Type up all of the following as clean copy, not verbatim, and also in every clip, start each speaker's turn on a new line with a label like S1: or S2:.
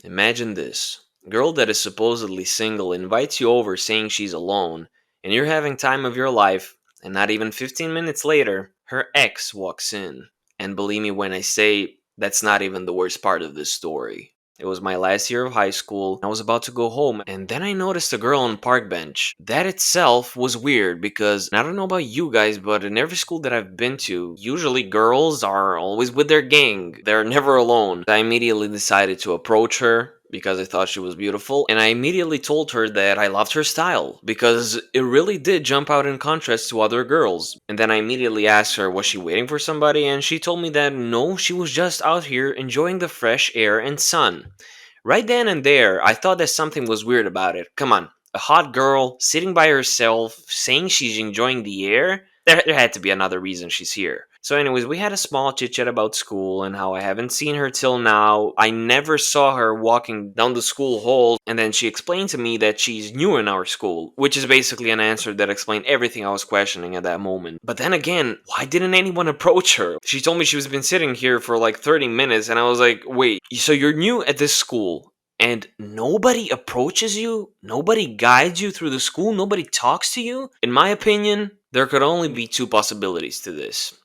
S1: Imagine this. Girl that is supposedly single invites you over saying she's alone, and you're having time of your life, and not even 15 minutes later, her ex walks in. And believe me when I say that's not even the worst part of this story. It was my last year of high school. I was about to go home, and then I noticed a girl on park bench. That itself was weird because I don't know about you guys, but in every school that I've been to, usually girls are always with their gang. They're never alone. I immediately decided to approach her because I thought she was beautiful, and I immediately told her that I loved her style because it really did jump out in contrast to other girls. And then I immediately asked her, was she waiting for somebody? And she told me that no, she was just out here enjoying the fresh air and sun. Right then and there, I thought that something was weird about it. Come on, a hot girl sitting by herself saying she's enjoying the air? There had to be another reason she's here. So, anyways, we had a small chit chat about school and how I haven't seen her till now. I never saw her walking down the school hall, and then she explained to me that she's new in our school, which is basically an answer that explained everything I was questioning at that moment. But then again, why didn't anyone approach her? She told me she's been sitting here for like 30 minutes, and I was like, wait, so you're new at this school? And nobody approaches you, nobody guides you through the school, nobody talks to you? In my opinion, there could only be two possibilities to this.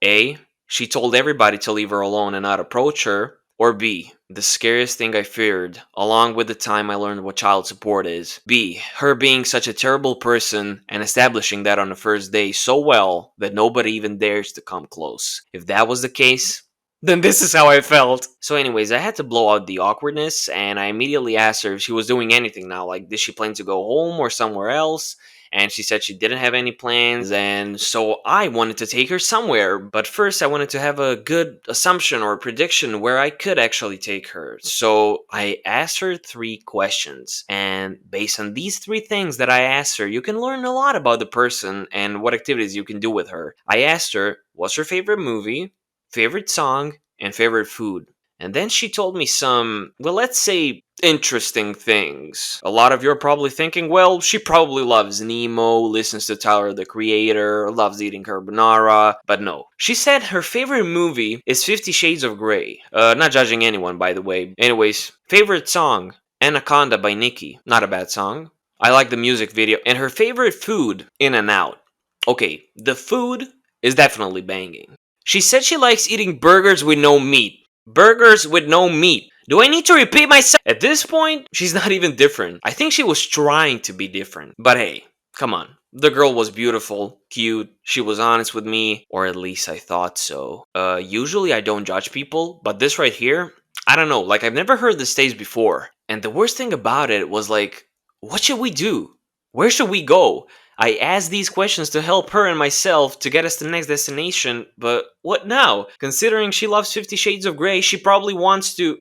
S1: A, she told everybody to leave her alone and not approach her. Or B, the scariest thing I feared, along with the time I learned what child support is. B, her being such a terrible person and establishing that on the first day so well that nobody even dares to come close. If that was the case, then this is how I felt. So, anyways, I had to blow out the awkwardness, and I immediately asked her if she was doing anything now. Like, did she plan to go home or somewhere else? And she said she didn't have any plans, and so I wanted to take her somewhere. But first, I wanted to have a good assumption or prediction where I could actually take her. So I asked her three questions, and based on these three things that I asked her, you can learn a lot about the person and what activities you can do with her. I asked her, what's her favorite movie, favorite song, and favorite food? And then she told me some, well, let's say, interesting things. A lot of you are probably thinking, well, she probably loves Nemo, listens to Tyler the Creator, loves eating carbonara, but no. She said her favorite movie is 50 Shades of Grey. Not judging anyone, by the way. Anyways, favorite song, Anaconda by Nicki. Not a bad song. I like the music video. And her favorite food, In-N-Out. Okay, the food is definitely banging. She said she likes eating burgers with no meat. Burgers with no meat. Do I need to repeat myself? At this point, she's not even different. I think she was trying to be different. But hey, come on. The girl was beautiful, cute, she was honest with me, or at least I thought so. Usually I don't judge people, but this right here, I don't know, like I've never heard this taste before. And the worst thing about it was like, what should we do? Where should we go? I asked these questions to help her and myself to get us to the next destination, but what now? Considering she loves 50 Shades of Grey, she probably wants to.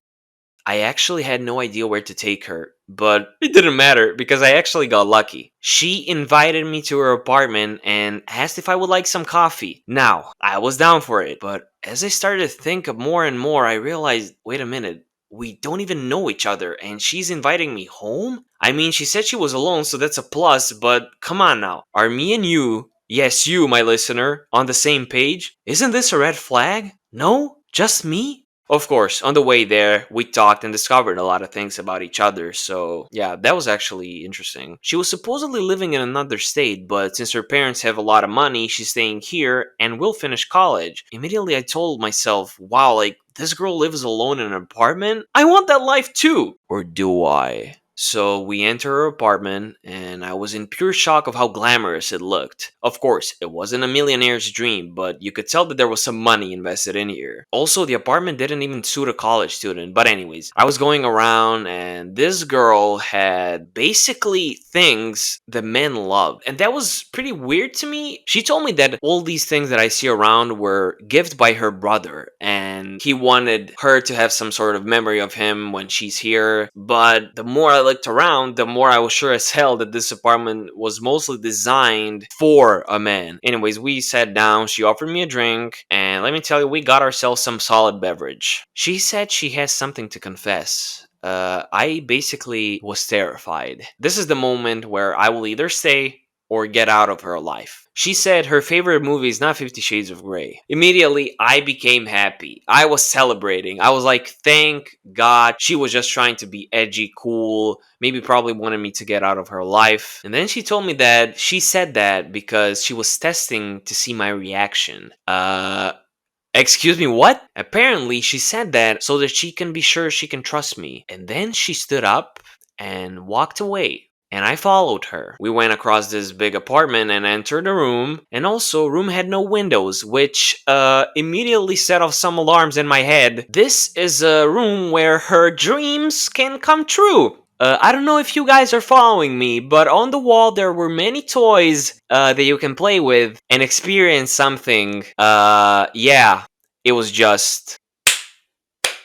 S1: I actually had no idea where to take her, but it didn't matter because I actually got lucky. She invited me to her apartment and asked if I would like some coffee. Now, I was down for it, but as I started to think of more and more, I realized, wait a minute, we don't even know each other and she's inviting me home? I mean, she said she was alone, so that's a plus, but come on now. Are me and you, yes, you, my listener, on the same page? Isn't this a red flag? No? Just me? Of course, on the way there, we talked and discovered a lot of things about each other, so yeah, that was actually interesting. She was supposedly living in another state, but since her parents have a lot of money, she's staying here and will finish college. Immediately, I told myself, wow, like, this girl lives alone in an apartment? I want that life too! Or do I? So we enter her apartment, and I was in pure shock of how glamorous it looked. Of course, it wasn't a millionaire's dream, but you could tell that there was some money invested in here. Also, the apartment didn't even suit a college student, but anyways, I was going around, and this girl had basically things that men loved, and that was pretty weird to me. She told me that all these things that I see around were gifted by her brother, and he wanted her to have some sort of memory of him when she's here, but the more I looked around, the more I was sure as hell that this apartment was mostly designed for a man. Anyways, we sat down, she offered me a drink, and let me tell you, we got ourselves some solid beverage. She said she has something to confess. I basically was terrified. This is the moment where I will either stay or get out of her life. She said her favorite movie is not 50 Shades of Grey. Immediately, I became happy. I was celebrating. I was like, thank God. She was just trying to be edgy, cool, maybe probably wanted me to get out of her life. And then she told me that she said that because she was testing to see my reaction. Excuse me, what? Apparently, she said that so that she can be sure she can trust me. And then she stood up and walked away. And I followed her. We went across this big apartment and entered a room. And also, room had no windows, which immediately set off some alarms in my head. This is a room where her dreams can come true. I don't know if you guys are following me, but on the wall there were many toys that you can play with and experience something. Yeah, it was just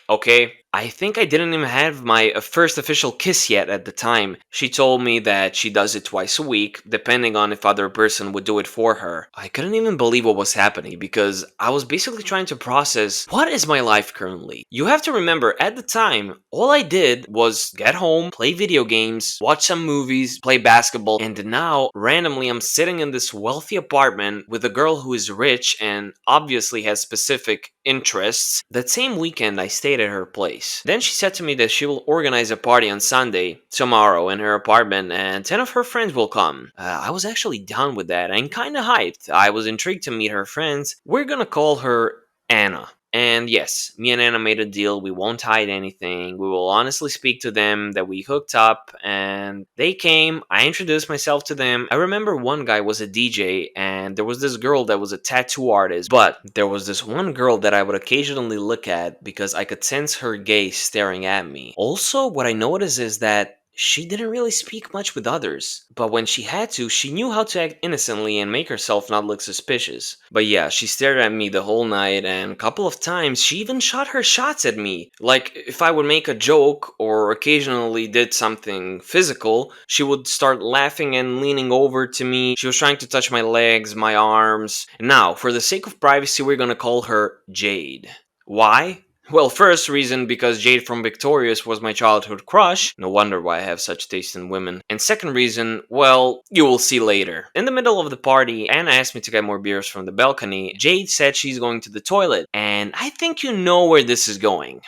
S1: okay. I think I didn't even have my first official kiss yet at the time. She told me that she does it twice a week, depending on if other person would do it for her. I couldn't even believe what was happening because I was basically trying to process what is my life currently. You have to remember, at the time, all I did was get home, play video games, watch some movies, play basketball, and now, randomly, I'm sitting in this wealthy apartment with a girl who is rich and obviously has specific interests. That same weekend, I stayed at her place. Then she said to me that she will organize a party on Sunday, tomorrow, in her apartment, and 10 of her friends will come. I was actually down with that and kinda hyped. I was intrigued to meet her friends. We're gonna call her Anna. And yes, me and Anna made a deal. We won't hide anything. We will honestly speak to them that we hooked up, and they came. I introduced myself to them. I remember one guy was a DJ, and there was this girl that was a tattoo artist. But there was this one girl that I would occasionally look at because I could sense her gaze staring at me. Also, what I noticed is that she didn't really speak much with others, but when she had to, she knew how to act innocently and make herself not look suspicious. But yeah, she stared at me the whole night, and a couple of times she even shot her shots at me. Like, if I would make a joke or occasionally did something physical, she would start laughing and leaning over to me. She was trying to touch my legs, my arms. Now, for the sake of privacy, we're gonna call her Jade. Why? Well, first reason, because Jade from Victorious was my childhood crush. No wonder why I have such taste in women. And second reason, well, you will see later. In the middle of the party, Anna asked me to get more beers from the balcony. Jade said she's going to the toilet, and I think you know where this is going.